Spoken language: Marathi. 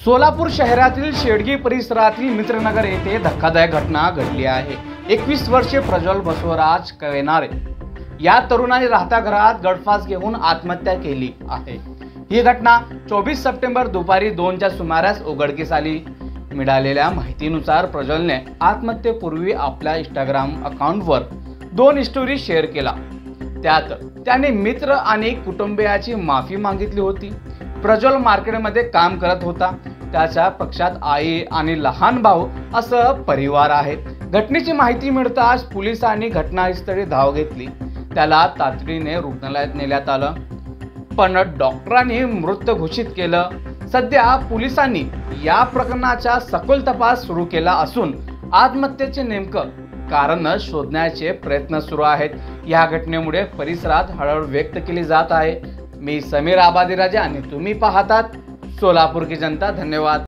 सोलापूर शहरातील शेडगी परिसरातील मित्रनगर येथे धक्कादायक घटना घडली आहे। 21 वर्षीय प्रज्वल बसवराज कवेनारे या तरुणाने राहत्या घरात गळफास घेऊन आत्महत्या केली आहे। ही घटना 24 सप्टेंबर दुपारी 2च्या सुमारास उघडकीस आली। मिळालेल्या माहितीनुसार प्रज्वलने आत्महत्येपूर्वी आपल्या इंस्टाग्राम अकाउंटवर 2 स्टोरी शेअर केला। त्यात त्याने मित्र आणि कुटुंबियाची माफी मागितली होती। प्रज्वल मार्केटमध्ये काम करत होता। त्याच्या पक्षात आई आणि लहान भाऊ असं परिवार आहे। घटनेची माहिती मिळताच पोलिसांनी घटनास्थळी धाव घेतली। त्याला तातडीने रुग्णालयात नेण्यात आलं, पण डॉक्टरांनी मृत घोषित केलं। सध्या पोलिसांनी या प्रकरणाचा सखोल तपास सुरू केला असून आत्महत्येचे नेमकं कारण शोधण्याचे प्रयत्न सुरू आहेत। या घटनेमुळे परिसरात हळहळ व्यक्त केली जात आहे। मी समीर आबादीराजे आणि तुम्ही पाहतात सोलापूर की जनता। धन्यवाद।